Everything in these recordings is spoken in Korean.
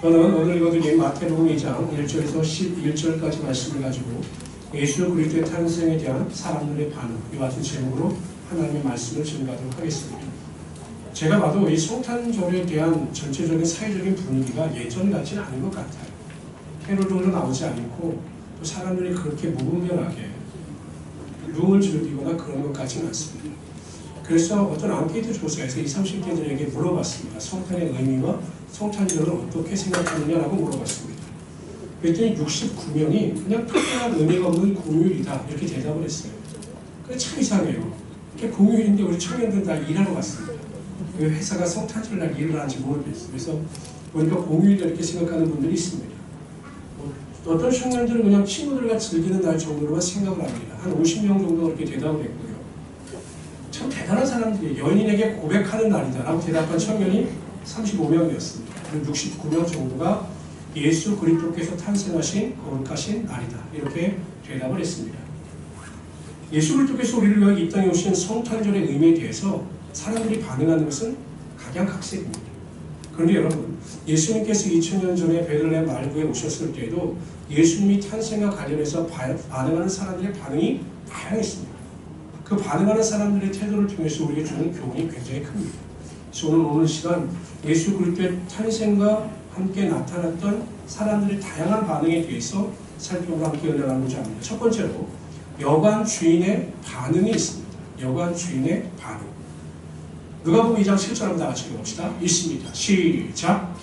저는 오늘 읽어드린 마태복음 2장 1절에서 11절까지 말씀을 가지고 예수 그리스도의 탄생에 대한 사람들의 반응, 이와 같은 제목으로 하나님의 말씀을 전가하도록 하겠습니다. 제가 봐도 이 성탄절에 대한 전체적인 사회적인 분위기가 예전 같지는 않은 것 같아요. 캐롤도 나오지 않고 또 사람들이 그렇게 무분별하게 rum을 즐기거나 그런 것 같지는 않습니다. 그래서 어떤 앙케이트 조사에서 20, 30대들에게 물어봤습니다. 성탄의 의미와 성탄절을 어떻게 생각하느냐라고 물어봤습니다. 그랬더니 69명이 그냥 특별한 의미가 없는 공휴일이다 이렇게 대답을 했어요. 그게 참 이상해요. 이렇게 공휴일인데 우리 청년들은 다 일하러 갔습니다. 왜 회사가 성탄절날 일을 하는지 모르겠어요. 그래서 보니까 공휴일이다 이렇게 생각하는 분들이 있습니다. 어떤 청년들은 그냥 친구들과 즐기는 날 정도로만 생각을 합니다. 한 50명 정도 그렇게 대답을 했고요. 참 대단한 사람들이 연인에게 고백하는 날이다 라고 대답한 청년이 35명이었습니다. 그리고 69명 정도가 예수 그리스도께서 탄생하신 거룩하신 날이다 이렇게 대답을 했습니다. 예수 그리스도께서 우리를 위하여 이 땅에 오신 성탄절의 의미에 대해서 사람들이 반응하는 것은 각양각색입니다. 그런데 여러분, 예수님께서 2000년 전에 베들레헴 말구에 오셨을 때에도 예수님이 탄생과 관련해서 반응하는 사람들의 반응이 다양했습니다. 그 반응하는 사람들의 태도를 통해서 우리에게 주는 교훈이 굉장히 큽니다. 그래서 오늘 시간 예수 그리스도의 탄생과 함께 나타났던 사람들의 다양한 반응에 대해서 살펴보고 함께 은혜를 나누고자 합니다. 첫 번째로 여관 주인의 반응이 있습니다. 여관 주인의 반응. 누가복음 2장 7절 한번 다 같이 읽어봅시다. 읽습니다. 시작.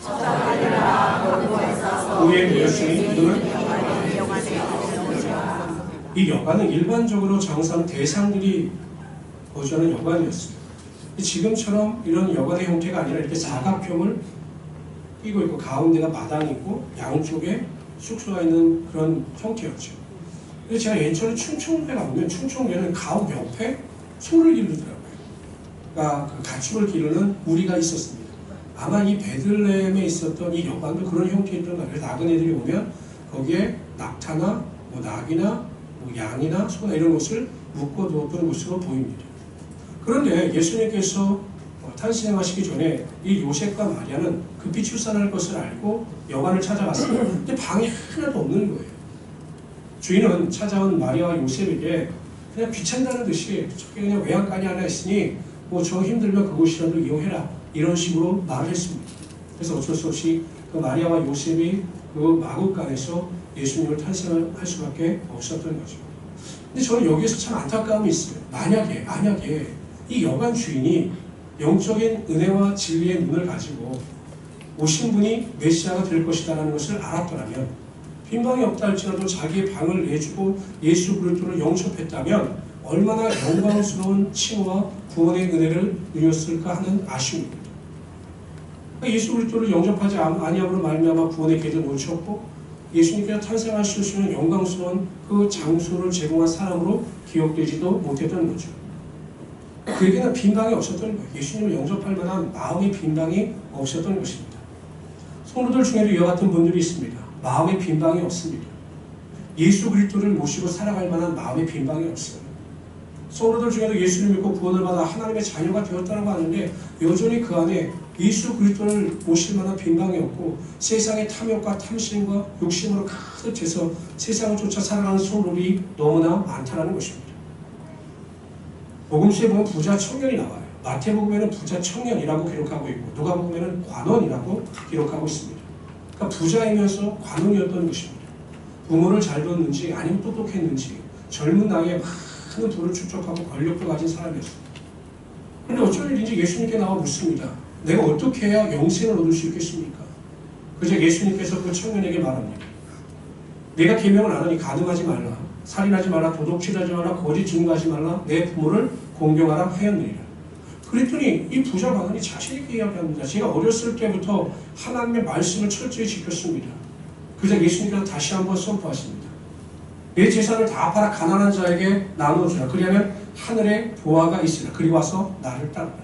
우에 모였으니 그들은 이 여관은 일반적으로 장사하는 대상들이 거주하는 여관이었어요. 지금처럼 이런 여관의 형태가 아니라 이렇게 사각형을 끼고 있고 가운데가 마당이 있고 양쪽에 숙소가 있는 그런 형태였죠. 그래서 제가 예전에 충청도에 가보면 충청도에는 가옥 옆에 소를 기르더라고요. 그러니까 그 가축을 기르는 우리가 있었습니다. 아마 이 베들레헴에 있었던 이 여관도 그런 형태였던 거예요. 그래서 나그네들이 오면 거기에 낙타나 뭐 낙이나 뭐 양이나 소나 이런 것을 묶어두었던 것으로 보입니다. 그런데 예수님께서 탄생하시기 전에 이 요셉과 마리아는 급히 출산할 것을 알고 여관을 찾아갔습니다. 근데 방이 하나도 없는 거예요. 주인은 찾아온 마리아와 요셉에게 그냥 귀찮다는 듯이 저기 그냥 외양간이 하나 있으니 뭐 저 힘들면 그곳이라도 이용해라 이런 식으로 말을 했습니다. 그래서 어쩔 수 없이 그 마리아와 요셉이 그 마국간에서 예수님을 탄생할 수밖에 없었던 거죠. 근데 저는 여기에서 참 안타까움이 있어요. 만약에 이 여관 주인이 영적인 은혜와 진리의 눈을 가지고 오신 분이 메시아가 될 것이다라는 것을 알았더라면 빈방이 없다 할지라도 자기의 방을 내주고 예수 그리스도를 영접했다면 얼마나 영광스러운 칭호와 구원의 은혜를 누렸을까 하는 아쉬움입니다. 예수 그리스도를 영접하지 아니함으로 말미암아 구원의 길을 놓쳤고 예수님께서 탄생하실 수 있는 영광스러운 그 장소를 제공한 사람으로 기억되지도 못했던 거죠. 그에게는 빈방이 없었던 거예요. 예수님을 영접할 만한 마음의 빈방이 없었던 것입니다. 성도들 중에도 이와 같은 분들이 있습니다. 마음의 빈방이 없습니다. 예수 그리스도를 모시고 살아갈 만한 마음의 빈방이 없어요. 성도들 중에도 예수를 믿고 구원을 받아 하나님의 자녀가 되었다고 하는데 여전히 그 안에 예수 그리스도를 모실 만한 빈방이 없고 세상의 탐욕과 탐심과 욕심으로 가득 채서 세상을 쫓아 살아가는 성도들이 너무나 많다는 것입니다. 복음서에 보면 부자 청년이 나와요. 마태복음에는 부자 청년이라고 기록하고 있고 누가복음에는 관원이라고 기록하고 있습니다. 그러니까 부자이면서 관원이었던 것입니다. 부모를 잘 뒀는지 아니면 똑똑했는지 젊은 나이에 많은 돈을 축적하고 권력도 가진 사람이었습니다. 그런데 어쩐 일인지 예수님께 나와 묻습니다. 내가 어떻게 해야 영생을 얻을 수 있겠습니까? 그저 예수님께서 그 청년에게 말합니다. 내가 계명을 안 하니 간음하지 말라, 살인하지 말라, 도둑질하지 말라, 거짓 증거하지 말라, 내 부모를 공경하라 하였느니라. 그랬더니 이 부자 관원이 자신 있게 이야기합니다. 제가 어렸을 때부터 하나님의 말씀을 철저히 지켰습니다. 그래서 예수님께서 다시 한번 선포하십니다. 내 재산을 다 팔아 가난한 자에게 나누어주라. 그리하면 하늘에 보화가 있으라. 그리 와서 나를 따르라.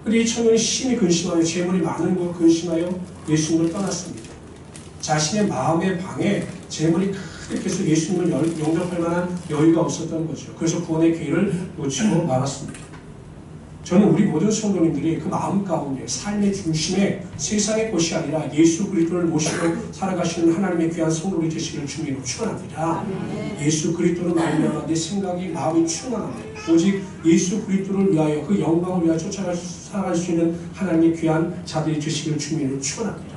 그리고 이 청년이 심히 근심하여 재물이 많은 것 근심하여 예수님을 떠났습니다. 자신의 마음의 방에 재물이 가득해서 예수님을 영접할 만한 여유가 없었던 거죠. 그래서 구원의 기회를 놓치고 말았습니다. 저는 우리 모든 성도님들이 그 마음 가운데 삶의 중심에 세상의 것이 아니라 예수 그리스도를 모시고 살아가시는 하나님의 귀한 성도를 되시기를 주님으로 축원합니다. 예수 그리스도로 말미암아 내 생각이 마음이 충만합니다. 오직 예수 그리스도를 위하여 그 영광을 위하여 살아갈 수 있는 하나님의 귀한 자들이 되시기를 주님으로 축원합니다.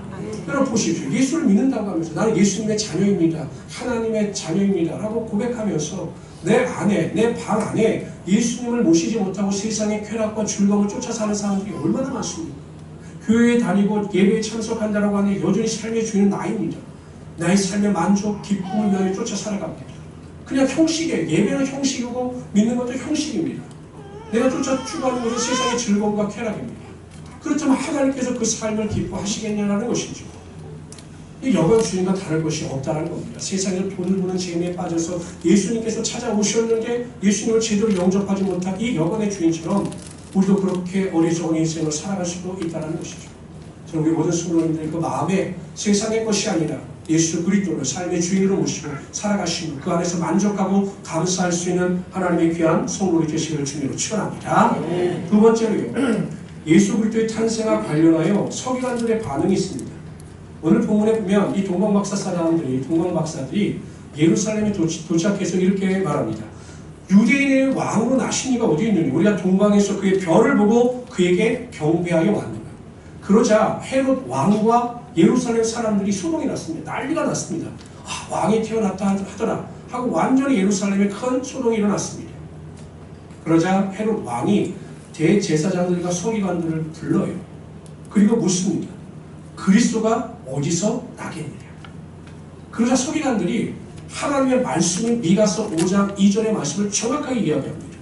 여러분 보십시오. 예수를 믿는다고 하면서 나는 예수님의 자녀입니다. 하나님의 자녀입니다. 라고 고백하면서 내 안에, 내 방 안에 예수님을 모시지 못하고 세상의 쾌락과 즐거움을 쫓아 사는 사람들이 얼마나 많습니까? 교회에 다니고 예배에 참석한다고 하니 여전히 삶의 주인은 나입니다. 나의 삶의 만족, 기쁨을 위하여 쫓아 살아갑니다. 그냥 형식이에요. 예배는 형식이고 믿는 것도 형식입니다. 내가 쫓아 추구하는 것은 세상의 즐거움과 쾌락입니다. 그렇다면 하나님께서 그 삶을 기뻐하시겠냐는 것이죠. 이 여관 주인과 다를 것이 없다는 겁니다. 세상에서 돈을 버는 재미에 빠져서 예수님께서 찾아오셨는데 예수님을 제대로 영접하지 못한 이 여관의 주인처럼 우리도 그렇게 어리석은 인생을 살아갈 수도 있다는 것이죠. 저는 우리 모든 성도님들이 그 마음에 세상의 것이 아니라 예수 그리스도를 삶의 주인으로 모시고 살아가시고 그 안에서 만족하고 감사할 수 있는 하나님의 귀한 성도이 되시기를 주님으로 축원합니다. 두 번째로요. 예수 그리스도의 탄생과 관련하여 서기관들의 반응이 있습니다. 오늘 본문에 보면 이 동방박사들이 예루살렘에 도착해서 이렇게 말합니다. 유대인의 왕으로 나신 이가 어디 있느냐? 우리가 동방에서 그의 별을 보고 그에게 경배하여 왔느냐? 그러자 헤롯 왕과 예루살렘 사람들이 소동이 났습니다. 난리가 났습니다. 왕이 태어났다 하더라 하고 완전히 예루살렘에 큰 소동이 일어났습니다. 그러자 헤롯 왕이 대제사장들과 서기관들을 불러요. 그리고 묻습니다. 그리스도가 어디서 나겠느냐? 그러자 서기관들이 하나님의 말씀인 미가서 5장 2절의 말씀을 정확하게 이야기합니다.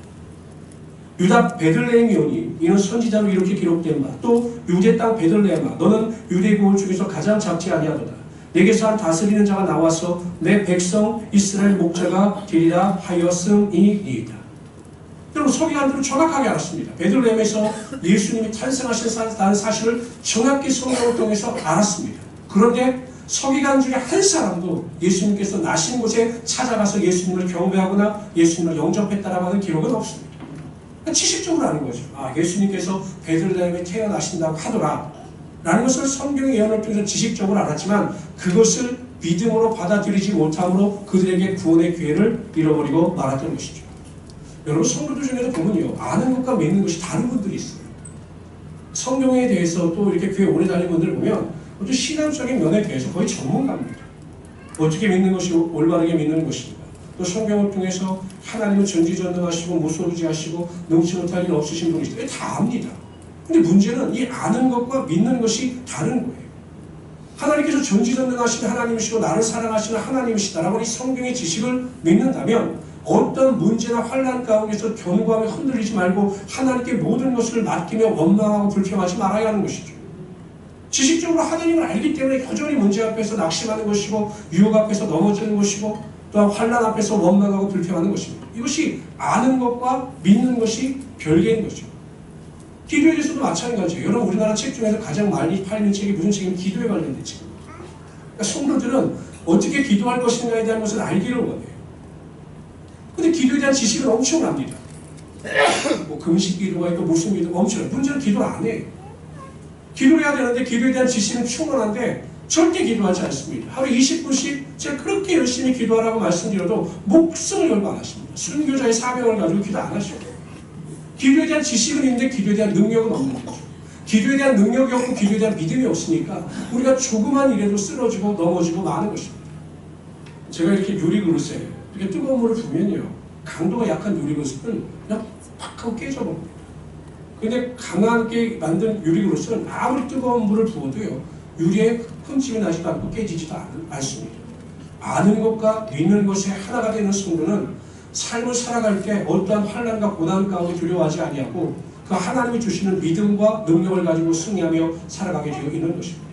유다 베들레헴이오니 이는 선지자로 이렇게 기록된 바 또 유대 땅 베들레헴아 너는 유대 고을 중에서 가장 작지 아니하도다. 내게서 한 다스리는 자가 나와서 내 백성 이스라엘 목자가 되리라 하였음이니이다. 여러분 서기관들은 정확하게 알았습니다. 베들레헴에서 예수님이 탄생하셨다는 사실을 정확히 성경을 통해서 알았습니다. 그런데 서기관 중에 한 사람도 예수님께서 나신 곳에 찾아가서 예수님을 경배하거나 예수님을 영접했다라고 하는 기록은 없습니다. 지식적으로 아는 거죠. 예수님께서 베들레헴에 태어나신다고 하더라 라는 것을 성경의 예언을 통해서 지식적으로 알았지만 그것을 믿음으로 받아들이지 못함으로 그들에게 구원의 기회를 잃어버리고 말았던 것이죠. 여러분 성도들 중에도 보면요. 아는 것과 믿는 것이 다른 분들이 있어요. 성경에 대해서 또 이렇게 교회 오래 다니는 분들을 보면 또 신앙적인 면에 대해서 거의 전문가입니다. 어떻게 믿는 것이 올바르게 믿는 것인가. 또 성경을 통해서 하나님은 전지전능하시고 무소부지하시고 능치 못할 일 없으신 분이시다. 다 압니다. 근데 문제는 이 아는 것과 믿는 것이 다른 거예요. 하나님께서 전지전능하신 하나님이시고 나를 사랑하시는 하나님이시다라고 이 성경의 지식을 믿는다면 어떤 문제나 환난 가운데서 견고함에 흔들리지 말고 하나님께 모든 것을 맡기며 원망하고 불평하지 말아야 하는 것이죠. 지식적으로 하나님을 알기 때문에 여전히 문제 앞에서 낙심하는 것이고 유혹 앞에서 넘어지는 것이고 또한 환난 앞에서 원망하고 불평하는 것입니다. 이것이 아는 것과 믿는 것이 별개인 거죠. 기도에 대해서도 마찬가지예요. 여러분 우리나라 책 중에서 가장 많이 팔리는 책이 무슨 책이면 기도에 관련된 책입니다. 그러니까 성도들은 어떻게 기도할 것인가에 대한 것을 알기를 원해요. 근데 기도에 대한 지식은 엄청납니다. 뭐 금식 기도가 있고 무슨 기도가 엄청나요. 문제는 기도를 안 해요. 기도를 해야 되는데 기도에 대한 지식은 충분한데 절대 기도하지 않습니다. 하루 20분씩 제가 그렇게 열심히 기도하라고 말씀드려도 목숨을 걸고 안 하십니다. 순교자의 사명을 가지고 기도 안 하셔요. 기도에 대한 지식은 있는데 기도에 대한 능력은 없는 거죠. 기도에 대한 능력이 없고 기도에 대한 믿음이 없으니까 우리가 조그만 일에도 쓰러지고 넘어지고 마는 것입니다. 제가 이렇게 유리그릇에 이렇게 뜨거운 물을 부으면요. 강도가 약한 유리그릇은 그냥 팍 하고 깨져버립니다. 근데 강하게 만든 유리그릇은 아무리 뜨거운 물을 부어도요. 유리에 흠집이 나지도 않고 깨지지도 않습니다. 아는 것과 믿는 것이 하나가 되는 성도는 삶을 살아갈 때 어떠한 환난과 고난 가운데 두려워하지 아니하고 그 하나님이 주시는 믿음과 능력을 가지고 승리하며 살아가게 되어 있는 것입니다.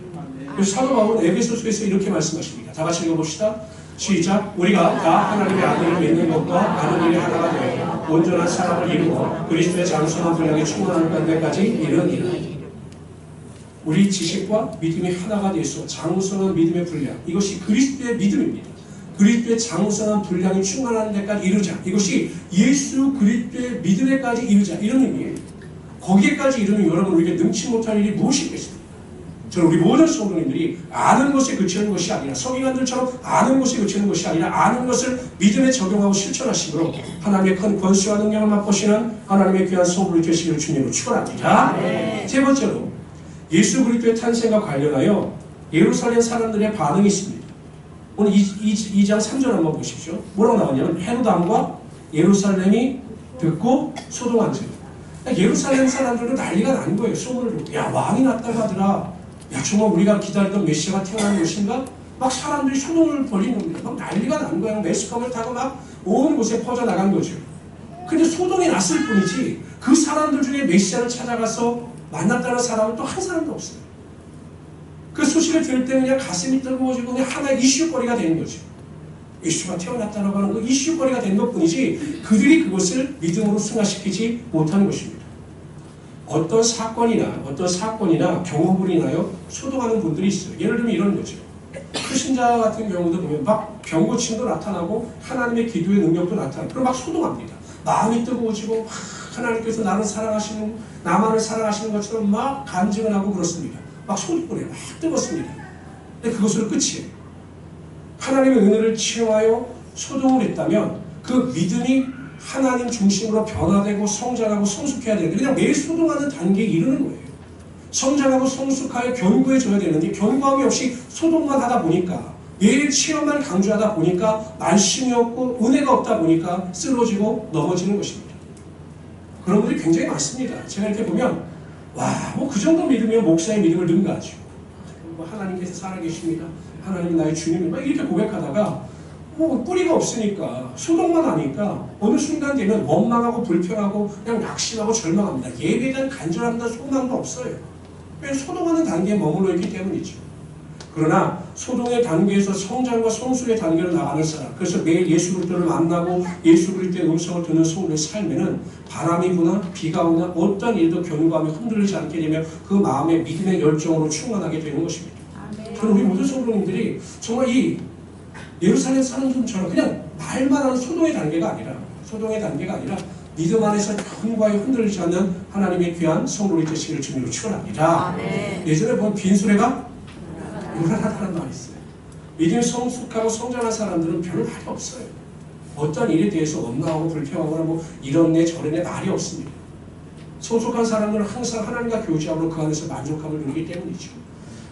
그래서 사도 바울은 에베소서에서 이렇게 말씀하십니다. 다 같이 읽어봅시다. 시작. 우리가 다 하나님의 아들을 믿는 것과 아는 일이 하나가 되어 온전한 사람을 이루고 그리스도의 장성한 분량에 충만한 데까지 이르니라. 우리 지식과 믿음이 하나가 되어서 장성한 믿음의 분량, 이것이 그리스도의 믿음입니다. 그리스도의 장성한 분량이 충만한 데까지 이르자. 이것이 예수 그리스도의 믿음에까지 이르자. 이런 의미예요. 거기에까지 이르는 여러분 우리에게 능치 못할 일이 무엇이 있겠습니까? 저는 우리 모든 성도님들이 아는 것에 그치는 것이 아니라 서기관들처럼 아는 것에 그치는 것이 아니라 아는 것을 믿음에 적용하고 실천하시므로 하나님의 큰 권수와 능력을 맛보시는 하나님의 귀한 성도를 되시기를 주님으로 축원합니다. 세 번째로 예수 그리스도의 탄생과 관련하여 예루살렘 사람들의 반응이 있습니다. 오늘 2장 3절 한번 보십시오. 뭐라고 나왔냐면 헤롯 왕과 예루살렘이 듣고 소동한지라. 예루살렘 사람들도 난리가 난 거예요. 소문을 듣고 야 왕이 났다고 하더라. 야 정말 우리가 기다리던 메시아가 태어난 것인가? 막 사람들이 소동을 벌이는 겁니다. 막 난리가 난 거야. 매스컴을 타고 막 온 곳에 퍼져나간 거죠. 근데 소동이 났을 뿐이지 그 사람들 중에 메시아를 찾아가서 만났다는 사람은 또 한 사람도 없어요. 그 소식을 들을 때 그냥 가슴이 뜨거워지고 그냥 하나의 이슈거리가 되는 거죠. 예수가 태어났다라고 하는 그 이슈거리가 된 것뿐이지 그들이 그것을 믿음으로 승화시키지 못하는 것입니다. 어떤 사건이나 경험을 인하여 소동하는 분들이 있어요. 예를 들면 이런 거죠. 수신자 같은 경우도 보면 막 병고침도 나타나고 하나님의 기도의 능력도 나타나고 그럼 막 소동합니다. 마음이 뜨거워지고 하나님께서 나만을 사랑하시는 것처럼 막 간증을 하고 그렇습니다. 막 소동을 해요. 막 뜨겁습니다. 근데 그것으로 끝이에요. 하나님의 은혜를 체험하여 소동을 했다면 그 믿음이 하나님 중심으로 변화되고 성장하고 성숙해야 되는데 그냥 매일 소동하는 단계에 이르는 거예요. 성장하고 성숙하여 견고해져야 되는데 견고함이 없이 소동만 하다 보니까 매일 체험만 강조하다 보니까 말씀이 없고 은혜가 없다 보니까 쓰러지고 넘어지는 것입니다. 그런 분들이 굉장히 많습니다. 제가 이렇게 보면 와, 뭐 그 정도 믿으면 목사의 믿음을 능가하죠. 뭐 하나님께서 살아계십니다. 하나님 나의 주님입니다. 이렇게 고백하다가 뭐 뿌리가 없으니까 소동만 하니까 어느 순간 되면 원망하고 불평하고 그냥 낙심하고 절망합니다. 예배에 대한 간절함과 소망도 없어요. 왜 소동하는 단계에 머물러 있기 때문이죠. 그러나 소동의 단계에서 성장과 성숙의 단계로 나가는 사람, 그래서 매일 예수 그리스도를 만나고 예수 그리스도의 음성을 듣는 성도의 삶에는 바람이 부나 비가 오나 어떤 일도 견고함이 흔들리지 않게 되면 그 마음의 믿음의 열정으로 충만하게 되는 것입니다. 저는 우리 모든 성도님들이 정말 이 예루살렘 사람들처럼 그냥 말만 하는 소동의 단계가 아니라 믿음 안에서 견고하게 흔들리지 않는 하나님의 귀한 성도의 되시기를 주님으로 축원합니다. 예전에 본 빈수레가 요란하다는 말이 있어요. 믿음이 성숙하고 성장한 사람들은 별로 말이 없어요. 어떤 일에 대해서 원망하고 불평하거나 뭐 이런 저런 말이 없습니다. 성숙한 사람들은 항상 하나님과 교제하고 그 안에서 만족함을 누리기 때문이죠.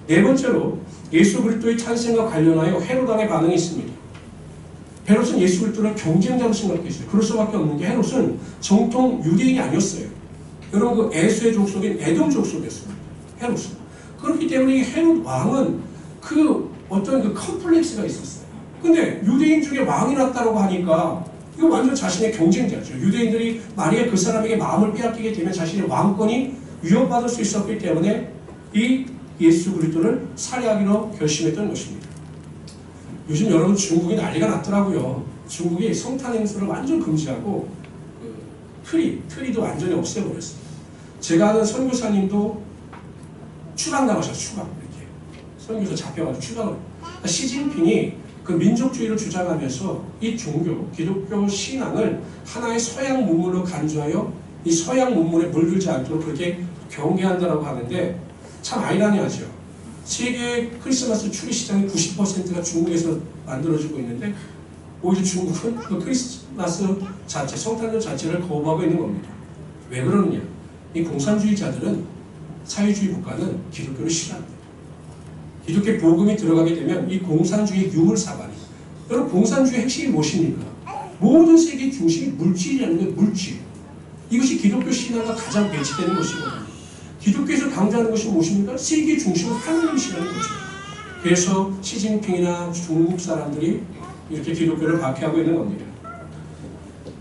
네 번째로 예수 그리스도의 탄생과 관련하여 헤롯 왕의 반응이 있습니다. 헤롯은 예수 그리스도를 경쟁자로 생각했어요. 그럴 수밖에 없는 게 헤롯은 정통 유대인이 아니었어요. 여러분 그 에수의 족속인 에돔 족속이었습니다. 헤롯은. 그렇기 때문에 이 헤롯 왕은 어떤 그 컴플렉스가 있었어요. 근데 유대인 중에 왕이 났다고 하니까 이거 완전 자신의 경쟁자죠. 유대인들이 만약에 그 사람에게 마음을 빼앗기게 되면 자신의 왕권이 위협받을 수 있었기 때문에 이 예수 그리스도를 살해하기로 결심했던 것입니다. 요즘 여러분 중국이 난리가 났더라고요. 중국이 성탄 행사를 완전 금지하고 트리도 완전히 없애버렸어요. 제가 아는 선교사님도 추방당하셨어요. 추방 이렇게 선교사 잡혀가지고 추방을. 그러니까 시진핑이 그 민족주의를 주장하면서 이 종교, 기독교 신앙을 하나의 서양 문물로 간주하여 이 서양 문물에 물들지 않도록 그렇게 경계한다라고 하는데 참 아이러니하죠. 세계 크리스마스 추리 시장의 90%가 중국에서 만들어지고 있는데 오히려 중국은 그 크리스마스 자체, 성탄절 자체를 거부하고 있는 겁니다. 왜 그러느냐? 이 공산주의자들은 사회주의 국가는 기독교를 싫어합니다. 기독교 복음이 들어가게 되면 이 공산주의 유물사관이 여러분 공산주의 핵심이 무엇입니까? 모든 세계 중심이 물질이라는 게 물질. 이것이 기독교 신앙과 가장 배치되는 것이거든요. 기독교에서 강조하는 것이 무엇입니까? 세계 중심은 하나님이시라는 거죠. 그래서 시진핑이나 중국 사람들이 이렇게 기독교를 박해하고 있는 겁니다.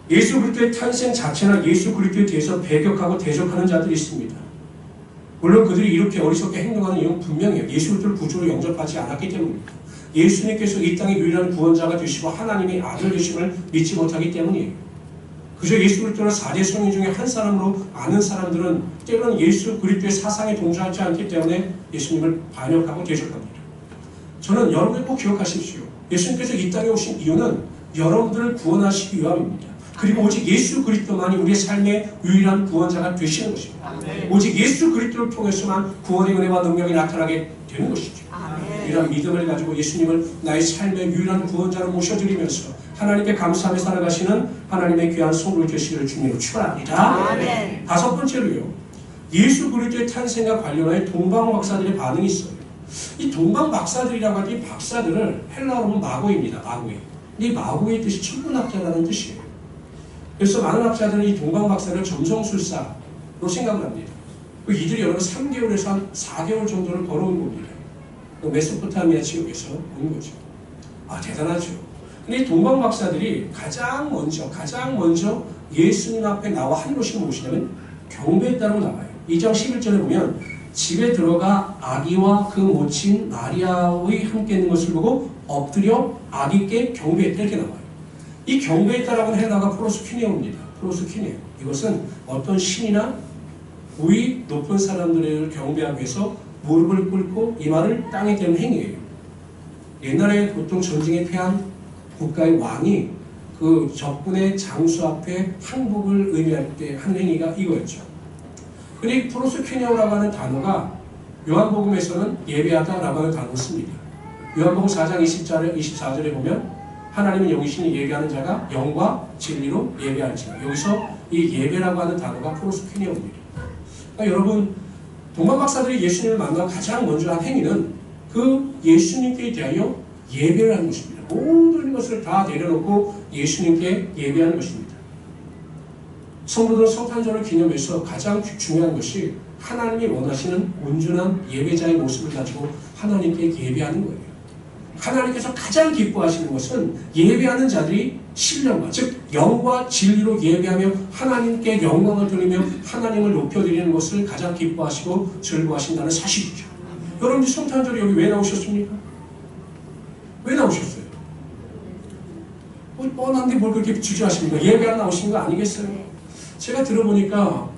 예수 그리스도의 탄생 자체나 예수 그리스도에 대해서 배격하고 대적하는 자들이 있습니다. 물론 그들이 이렇게 어리석게 행동하는 이유는 분명해요. 예수 그리스도를 구주로 영접하지 않았기 때문입니다. 예수님께서 이 땅의 유일한 구원자가 되시고 하나님의 아들 되심을 믿지 못하기 때문이에요. 그저 예수 그리스도를 4대 성인 중에 한 사람으로 아는 사람들은 때로는 예수 그리스도의 사상에 동조하지 않기 때문에 예수님을 반역하고 대적합니다. 저는 여러분이 꼭 기억하십시오. 예수님께서 이 땅에 오신 이유는 여러분들을 구원하시기 위함입니다. 그리고 오직 예수 그리스도만이 우리의 삶의 유일한 구원자가 되시는 것입니다. 아멘. 오직 예수 그리스도를 통해서만 구원의 은혜와 능력이 나타나게 되는 것이죠. 아멘. 이런 믿음을 가지고 예수님을 나의 삶의 유일한 구원자로 모셔드리면서 하나님께 감사하며 살아가시는 하나님의 귀한 성도를 되시기를 주님으로 축원합니다. 아멘. 다섯 번째로요, 예수 그리스도의 탄생과 관련하여 동방 박사들의 반응이 있어요. 이 동방 박사들이라고 하는 이 박사들을 헬라어로 보면 마고입니다. 마고이. 이 마고의 뜻이 천문학자라는 뜻이에요. 그래서 많은 학자들은 이 동방 박사를 점성술사로 생각을 합니다. 이들이 여러 3개월에서 한 4개월 정도를 걸어온 겁니다. 메소포타미아 지역에서 온 거죠. 대단하죠. 근데 이 동방 박사들이 가장 먼저 예수님 앞에 나와 한 것이 무엇이냐면 경배했다고 나와요. 2장 11절에 보면 집에 들어가 아기와 그 모친 마리아의 함께 있는 것을 보고 엎드려 아기께 경배했다 이렇게 나와요. 이 경배했다라고 하는 헬라가 프로스퀴네오입니다. 프로스퀴네오. 이것은 어떤 신이나 우위 높은 사람들을 경배하기 위해서 무릎을 꿇고 이마를 땅에 대는 행위예요. 옛날에 보통 전쟁에 패한 국가의 왕이 그 적군의 장수 앞에 항복을 의미할 때 한 행위가 이거였죠. 근데 프로스퀴네오라고 하는 단어가 요한복음에서는 예배하다라고 하는 단어를 씁니다. 요한복음 4장 24절에 보면 하나님은 영이시니 예배하는 자가 영과 진리로 예배할지라. 여기서 이 예배라고 하는 단어가 프로스퀴네오입니다. 그러니까 여러분, 동방 박사들이 예수님을 만나 가장 먼저 한 행위는 그 예수님께 대하여 예배를 하는 것입니다. 모든 것을 다 내려놓고 예수님께 예배하는 것입니다. 성도들은 성탄절을 기념해서 가장 중요한 것이 하나님이 원하시는 온전한 예배자의 모습을 가지고 하나님께 예배하는 거예요. 하나님께서 가장 기뻐하시는 것은 예배하는 자들이 신령과 즉 영과 진리로 예배하며 하나님께 영광을 돌리며 하나님을 높여드리는 것을 가장 기뻐하시고 즐거워하신다는 사실이죠. 여러분들 성탄절에 여기 왜 나오셨습니까? 왜 나오셨어요? 뻔한데 뭘 그렇게 주저하십니까? 예배하러 나오신 거 아니겠어요? 제가 들어보니까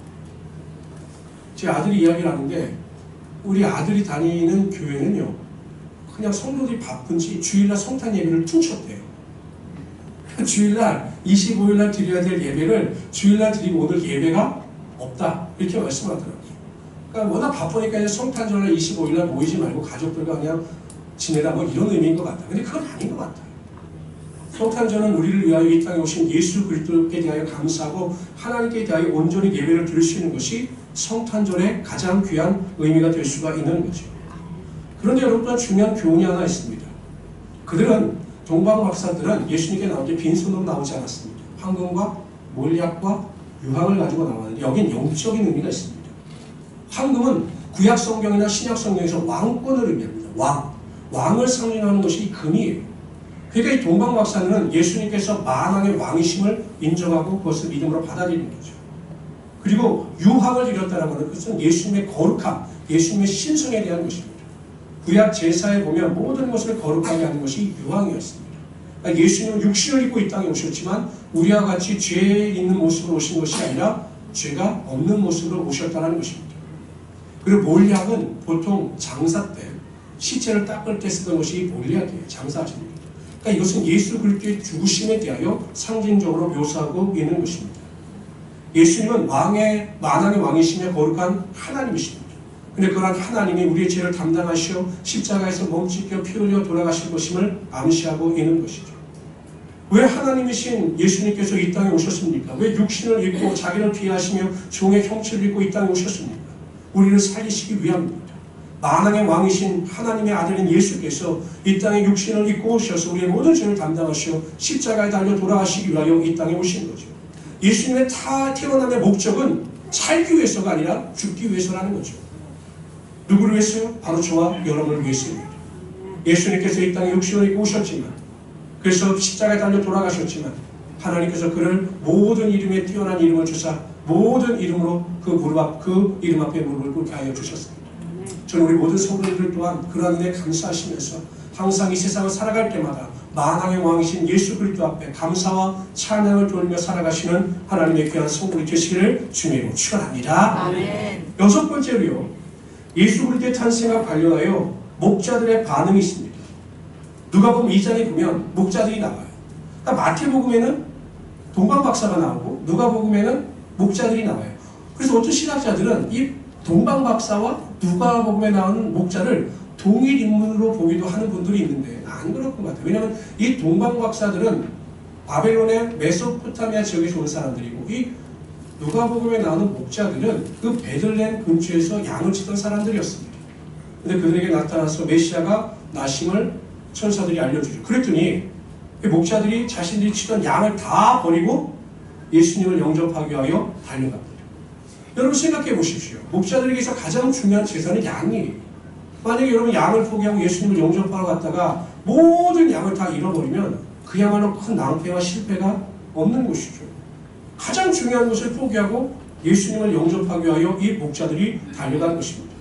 제 아들이 이야기를 하는데 우리 아들이 다니는 교회는요, 그냥 성도들이 바쁜지 주일날 성탄 예배를 퉁쳤대요. 주일날 25일날 드려야 될 예배를 주일날 드리고 오늘 예배가 없다 이렇게 말씀하더라고요. 그러니까 워낙 바쁘니까 이제 성탄절날 25일날 모이지 말고 가족들과 그냥 지내라 뭐 이런 의미인 것 같다. 근데 그건 아닌 것 같아요. 성탄절은 우리를 위하여 이 땅에 오신 예수 그리스도께 대하여 감사하고 하나님께 대하여 온전히 예배를 드릴 수 있는 것이 성탄절의 가장 귀한 의미가 될 수가 있는 거죠. 그런데 여러분, 중요한 교훈이 하나 있습니다. 그들은 동방 박사들은 예수님께 나올 때 빈손으로 나오지 않았습니다. 황금과 몰약과 유황을 가지고 나왔는데 여긴 영적인 의미가 있습니다. 황금은 구약 성경이나 신약 성경에서 왕권을 의미합니다. 왕을 상징하는 것이 금이에요. 그러니까 이 동방 박사들은 예수님께서 만왕의 왕이심을 인정하고 그것을 믿음으로 받아들이는 거죠. 그리고 유황을 드렸다라고 하는 것은 예수님의 거룩함, 예수님의 신성에 대한 것입니다. 구약 제사에 보면 모든 것을 거룩하게 하는 것이 유황이었습니다. 그러니까 예수님은 육신을 입고 이 땅에 오셨지만 우리와 같이 죄 있는 모습으로 오신 것이 아니라 죄가 없는 모습으로 오셨다는 것입니다. 그리고 몰약은 보통 장사 때 시체를 닦을 때 쓰던 것이 몰약이에요. 장사하십니다. 그러니까 이것은 예수 그리스도의 죽으심에 대하여 상징적으로 묘사하고 있는 것입니다. 예수님은 만왕의 왕이시며 거룩한 하나님이십니다. 근데 그러한 하나님이 우리의 죄를 담당하시어 십자가에서 몸짓겨 피 흘려 돌아가실 것임을 암시하고 있는 것이죠. 왜 하나님이신 예수님께서 이 땅에 오셨습니까? 왜 육신을 입고 자기를 피하시며 종의 형체를 입고 이 땅에 오셨습니까? 우리를 살리시기 위함입니다. 만왕의 왕이신 하나님의 아들인 예수께서 이 땅에 육신을 입고 오셔서 우리의 모든 죄를 담당하시어 십자가에 달려 돌아가시기 위하여 이 땅에 오신 거죠. 예수님의 태어남의 목적은 살기 위해서가 아니라 죽기 위해서라는 거죠. 누구를 위해서요? 바로 저와 여러분을 위해서입니다. 예수님께서 이 땅에 육신을 입고 오셨지만, 그래서 십자가에 달려 돌아가셨지만 하나님께서 그를 모든 이름에 뛰어난 이름을 주사 모든 이름으로 그 이름 앞에 무릎을 꿇게 하여 주셨습니다. 저는 우리 모든 성도들 또한 그러한 은혜에 감사하시면서 항상 이 세상을 살아갈 때마다 만왕의 왕이신 예수 그리스도 앞에 감사와 찬양을 돌리며 살아가시는 하나님의 귀한 성도들이 되시기를 주님으로 축원합니다. 아멘. 여섯 번째로요, 예수 그리스도의 탄생과 관련하여 목자들의 반응이 있습니다. 누가복음 2장에 보면 목자들이 나와요. 그러니까 마태복음에는 동방박사가 나오고 누가복음에는 목자들이 나와요. 그래서 어떤 신학자들은 이 동방박사와 누가복음에 나오는 목자를 동일 인물로 보기도 하는 분들이 있는데 안 그럴 것 같아요. 왜냐하면 이 동방박사들은 바벨론의 메소포타미아 지역에서 온 사람들이고 이 누가복음에 나오는 목자들은 그 베들레헴 근처에서 양을 치던 사람들이었습니다. 근데 그들에게 나타나서 메시아가 나심을 천사들이 알려주죠. 그랬더니 목자들이 자신들이 치던 양을 다 버리고 예수님을 영접하기 위하여 달려갑니다. 여러분 생각해 보십시오. 목자들에게서 가장 중요한 재산은 양이에요. 만약에 여러분 양을 포기하고 예수님을 영접하러 갔다가 모든 양을 다 잃어버리면 그야말로 큰 낭패와 실패가 없는 것이죠. 가장 중요한 것을 포기하고 예수님을 영접하기 위하여 이 목자들이 달려간 것입니다.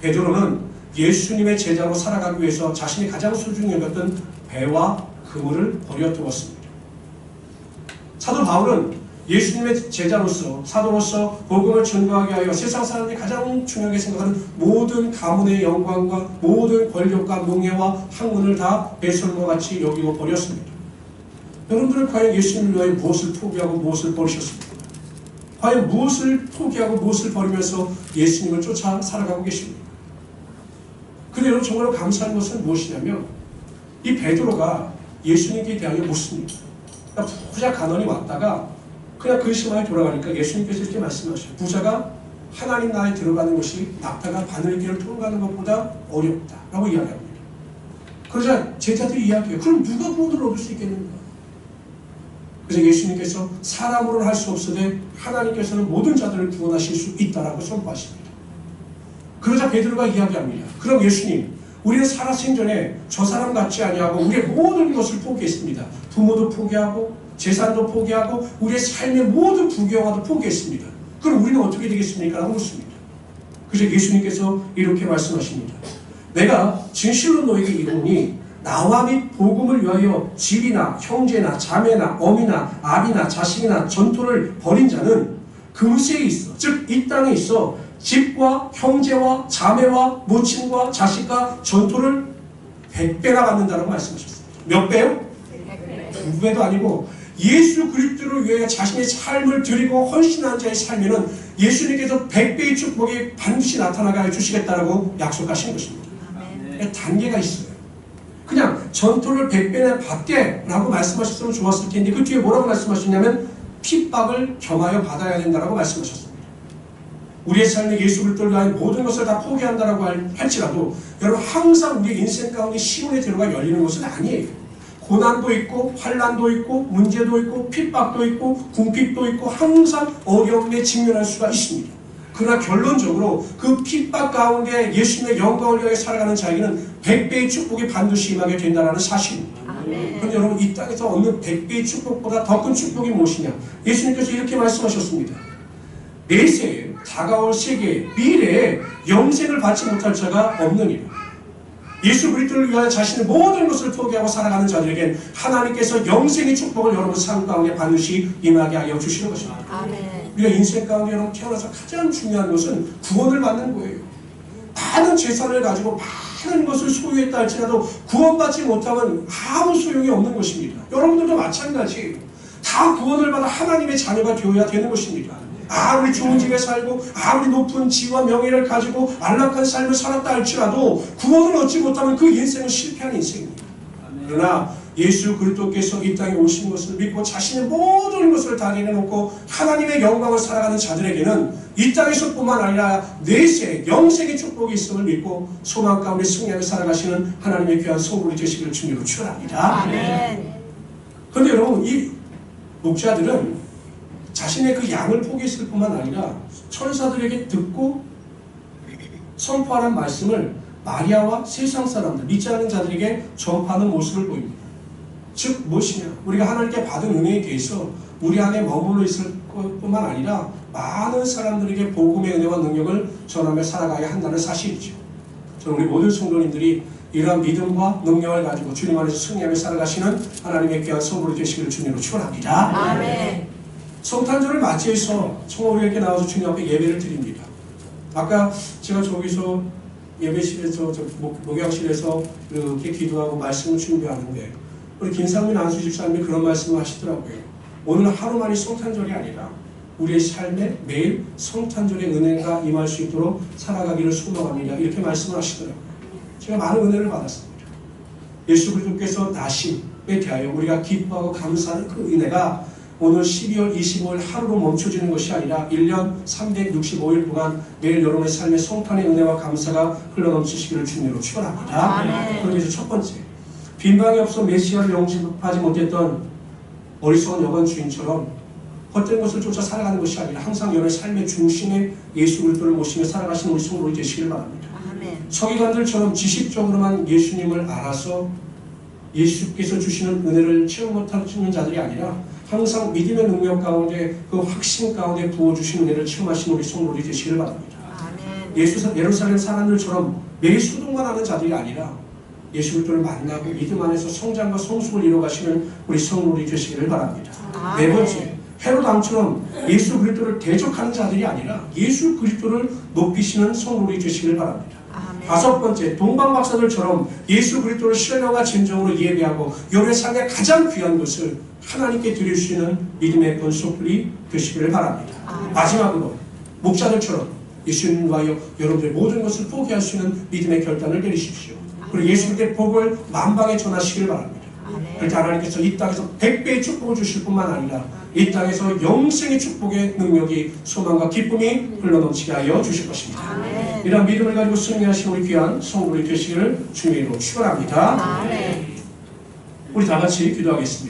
베드로는 예수님의 제자로 살아가기 위해서 자신이 가장 소중히 여겼던 배와 그물을 버려두었습니다. 사도 바울은 예수님의 제자로서 사도로서 복음을 전도하기 위하여 세상 사람들이 가장 중요하게 생각하는 모든 가문의 영광과 모든 권력과 명예와 학문을 다 배설과 같이 여기고 버렸습니다. 여러분들은 과연 예수님을 위하여 무엇을 포기하고 무엇을 버리셨습니까? 과연 무엇을 포기하고 무엇을 버리면서 예수님을 쫓아 살아가고 계십니까? 근데 여러분 정말로 감사한 것은 무엇이냐면 이 베드로가 예수님께 대하여 묻습니다. 그러니까 부자 간원이 왔다가 그냥 그 시간에 돌아가니까 예수님께서 이렇게 말씀하셔요. 부자가 하나님 나라에 들어가는 것이 낙타가 바늘길을 통과하는 것보다 어렵다 라고 이야기합니다. 그러자 제자들이 이야기해요. 그럼 누가 구원을 얻을 수 있겠는가? 그래서 예수님께서 사람으로는 할 수 없으되 하나님께서는 모든 자들을 구원하실 수 있다라고 선포하십니다. 그러자 베드로가 이야기합니다. 그럼 예수님, 우리는 살아생전에 저 사람 같지 아니하고 우리의 모든 것을 포기했습니다. 부모도 포기하고 재산도 포기하고 우리의 삶의 모든 부귀영화도 포기했습니다. 그럼 우리는 어떻게 되겠습니까? 라고 묻습니다. 그래서 예수님께서 이렇게 말씀하십니다. 내가 진실로 너에게 이르노니 나와 및 복음을 위하여 집이나 형제나 자매나 어미나 아비나 자식이나 전토를 벌인 자는 금세에 있어, 즉 이 땅에 있어 집과 형제와 자매와 모친과 자식과 전토를 100배나 받는다고 말씀하셨습니다. 몇 배요? 2배도 아니고 예수 그리스도를 위해 자신의 삶을 드리고 헌신한 자의 삶에는 예수님께서 100배의 축복이 반드시 나타나게 주시겠다라고 약속하신 것입니다. 단계가 있어요. 그냥 전토를 100배나 받게 라고 말씀하셨으면 좋았을 텐데 그 뒤에 뭐라고 말씀하셨냐면 핍박을 겸하여 받아야 된다라고 말씀하셨습니다. 우리의 삶에 예수 그리스도를 위하여 모든 것을 다 포기한다라고 할지라도 여러분 항상 우리의 인생 가운데 시온의 대로가 열리는 것은 아니에요. 고난도 있고 환난도 있고 문제도 있고 핍박도 있고 궁핍도 있고 항상 어려움에 직면할 수가 있습니다. 그러나 결론적으로 그 핍박 가운데 예수님의 영광을 위하여 살아가는 자에게는 100배의 축복이 반드시 임하게 된다는 사실입니다. 그런데 여러분 이 땅에서 얻는 100배의 축복보다 더 큰 축복이 무엇이냐? 예수님께서 이렇게 말씀하셨습니다. 내세에 다가올 세계에 미래에 영생을 받지 못할 자가 없느니라. 예수 그리스도를 위하여 자신의 모든 것을 포기하고 살아가는 자들에겐 하나님께서 영생의 축복을 여러분 삶 가운데 반드시 임하게 하여 주시는 것입니다. 아멘. 우리가 인생 가운데 여러분 태어나서 가장 중요한 것은 구원을 받는 거예요. 많은 재산을 가지고 많은 것을 소유했다 할지라도 구원받지 못하면 아무 소용이 없는 것입니다. 여러분들도 마찬가지. 다 구원을 받아 하나님의 자녀가 되어야 되는 것입니다. 아무리 좋은 집에 살고 아무리 높은 지위와 명예를 가지고 안락한 삶을 살았다 할지라도 구원을 얻지 못하면 그 인생은 실패한 인생입니다. 그러나 예수 그리스도께서 이 땅에 오신 것을 믿고 자신의 모든 것을 다 내려놓고 하나님의 영광을 살아가는 자들에게는 이 땅에서뿐만 아니라 내세 영생의 축복이 있음을 믿고 소망 가운데 승리하며 살아가시는 하나님의 귀한 소물이 되시기를 주님으로 축원합니다. 그런데 여러분 이 목자들은 자신의 그 양을 포기했을 뿐만 아니라 천사들에게 듣고 선포하는 말씀을 마리아와 세상 사람들, 믿지 않는 자들에게 전파하는 모습을 보입니다. 즉 무엇이냐? 우리가 하나님께 받은 은혜에 대해서 우리 안에 머물러 있을 것뿐만 아니라 많은 사람들에게 복음의 은혜와 능력을 전하며 살아가야 한다는 사실이죠. 저는 우리 모든 성도님들이 이러한 믿음과 능력을 가지고 주님 안에서 승리하며 살아가시는 하나님의 귀한 성도로 되시기를 주님으로 축원합니다. 아멘. 성탄절을 맞이해서 정말 우리에게 나와서 주님 앞에 예배를 드립니다. 아까 제가 저기서 예배실에서 목양실에서 이렇게 기도하고 말씀을 준비하는데 우리 김상민 안수 집사님이 그런 말씀을 하시더라고요. 오늘 하루만이 성탄절이 아니라 우리의 삶에 매일 성탄절의 은혜가 임할 수 있도록 살아가기를 소망합니다. 이렇게 말씀을 하시더라고요. 제가 많은 은혜를 받았습니다. 예수 그리스도께서 나심에 대하여 우리가 기뻐하고 감사하는 그 은혜가 오늘 12월 25일 하루로 멈춰지는 것이 아니라 1년 365일 동안 매일 여러분의 삶에 성탄의 은혜와 감사가 흘러넘치시기를 주님으로 축원합니다. 그래서 첫 번째, 빈방이 없어 메시아를 영접하지 못했던 어리석은 여관 주인처럼 헛된 것을 쫓아 살아가는 것이 아니라 항상 여러분의 삶의 중심에 예수 그리스도를 모시며 살아가시는 우리 성도들이 되시길 바랍니다. 서기관들처럼 지식적으로만 예수님을 알아서 예수께서 주시는 은혜를 체험 못하는 자들이 아니라 항상 믿음의 능력 가운데 그 확신 가운데 부어주신 은혜를 체험하시는 우리 성도들이 되시길 바랍니다. 예루살렘 사람들처럼 매일 소동만 하는 자들이 아니라 예수 그리스도를 만나고 믿음 안에서 성장과 성숙을 이뤄가시는 우리 성도들이 되시기를 바랍니다. 네 번째, 헤롯 왕처럼 예수 그리스도를 대적하는 자들이 아니라 예수 그리스도를 높이시는 성도들이 되시기를 바랍니다. 다섯 번째, 동방 박사들처럼 예수 그리스도를 신령과 진정으로 예배하고 여러분의 삶의 가장 귀한 것을 하나님께 드릴 수 있는 믿음의 권속들이 되시기를 바랍니다. 마지막으로 목자들처럼 예수님을 위하여 여러분들의 모든 것을 포기할 수 있는 믿음의 결단을 내리십시오. 그리고 예수님의 복을 만방에 전하시기를 바랍니다. 그렇게 하나님께서 이 땅에서 100배의 축복을 주실 뿐만 아니라 이 땅에서 영생의 축복의 능력이 소망과 기쁨이 흘러넘치게 하여 주실 것입니다. 이런 믿음을 가지고 승리하신 우리 귀한 성도들이 되시기를 주님으로 축원합니다. 우리 다 같이 기도하겠습니다.